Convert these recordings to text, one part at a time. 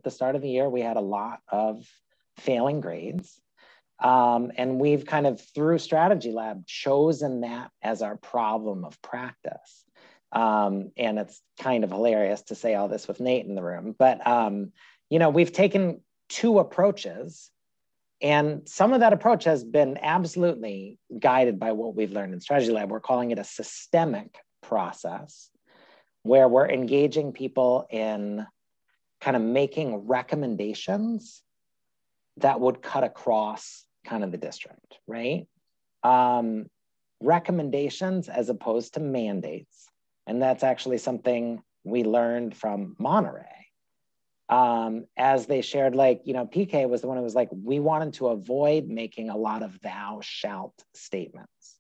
the start of the year, we had a lot of failing grades. And we've kind of, through Strategy Lab, chosen that as our problem of practice. And it's kind of hilarious to say all this with Nate in the room, but, you know, we've taken two approaches, and some of that approach has been absolutely guided by what we've learned in Strategy Lab. We're calling it a systemic process, where we're engaging people in kind of making recommendations that would cut across kind of the district, right? Recommendations as opposed to mandates. And that's actually something we learned from Monterey. As they shared, like, you know, PK was the one who was like, we wanted to avoid making a lot of thou shalt statements,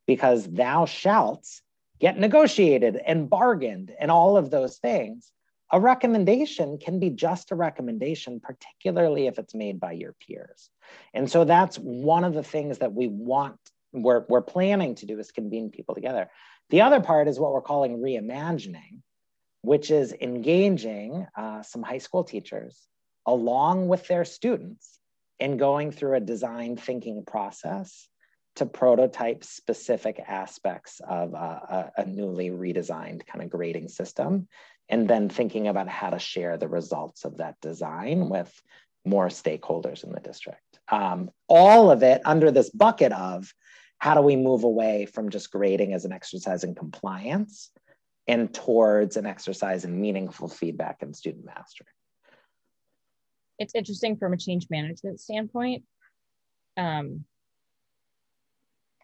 because thou shalts get negotiated and bargained and all of those things. A recommendation can be just a recommendation, particularly if it's made by your peers. And so that's one of the things that we're planning to do, is convene people together. The other part is what we're calling reimagining, which is engaging some high school teachers along with their students in going through a design thinking process to prototype specific aspects of a newly redesigned kind of grading system, and then thinking about how to share the results of that design with more stakeholders in the district. All of it under this bucket of, how do we move away from just grading as an exercise in compliance and towards an exercise in meaningful feedback and student mastery? It's interesting from a change management standpoint.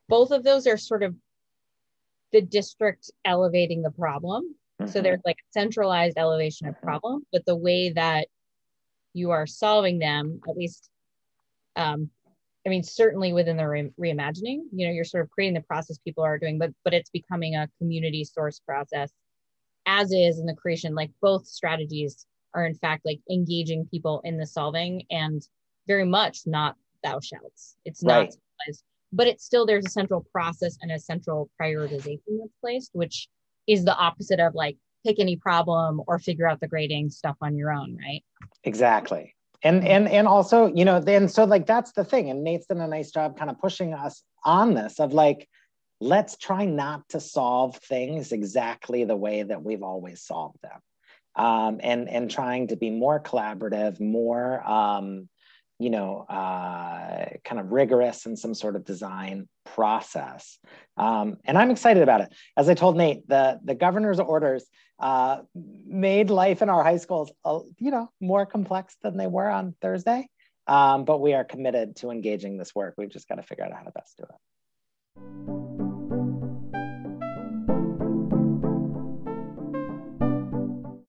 Both of those are sort of the district elevating the problem. Mm-hmm. So there's like centralized elevation of problem, but the way that you are solving them, at least, I mean, certainly within the reimagining, you know, you're sort of creating the process people are doing, but it's becoming a community source process, as is in the creation. Like, both strategies are in fact like engaging people in the solving, and very much not thou shalts. It's not, right. But it's still, there's a central process and a central prioritization that's placed, which is the opposite of like, pick any problem or figure out the grading stuff on your own, right? Exactly. And also, you know, then, so like, that's the thing. And Nate's done a nice job kind of pushing us on this of like, let's try not to solve things exactly the way that we've always solved them. And trying to be more collaborative, more, you know, kind of rigorous in some sort of design process. And I'm excited about it. As I told Nate, the governor's orders made life in our high schools, you know, more complex than they were on Thursday. But we are committed to engaging this work. We've just got to figure out how to best do it.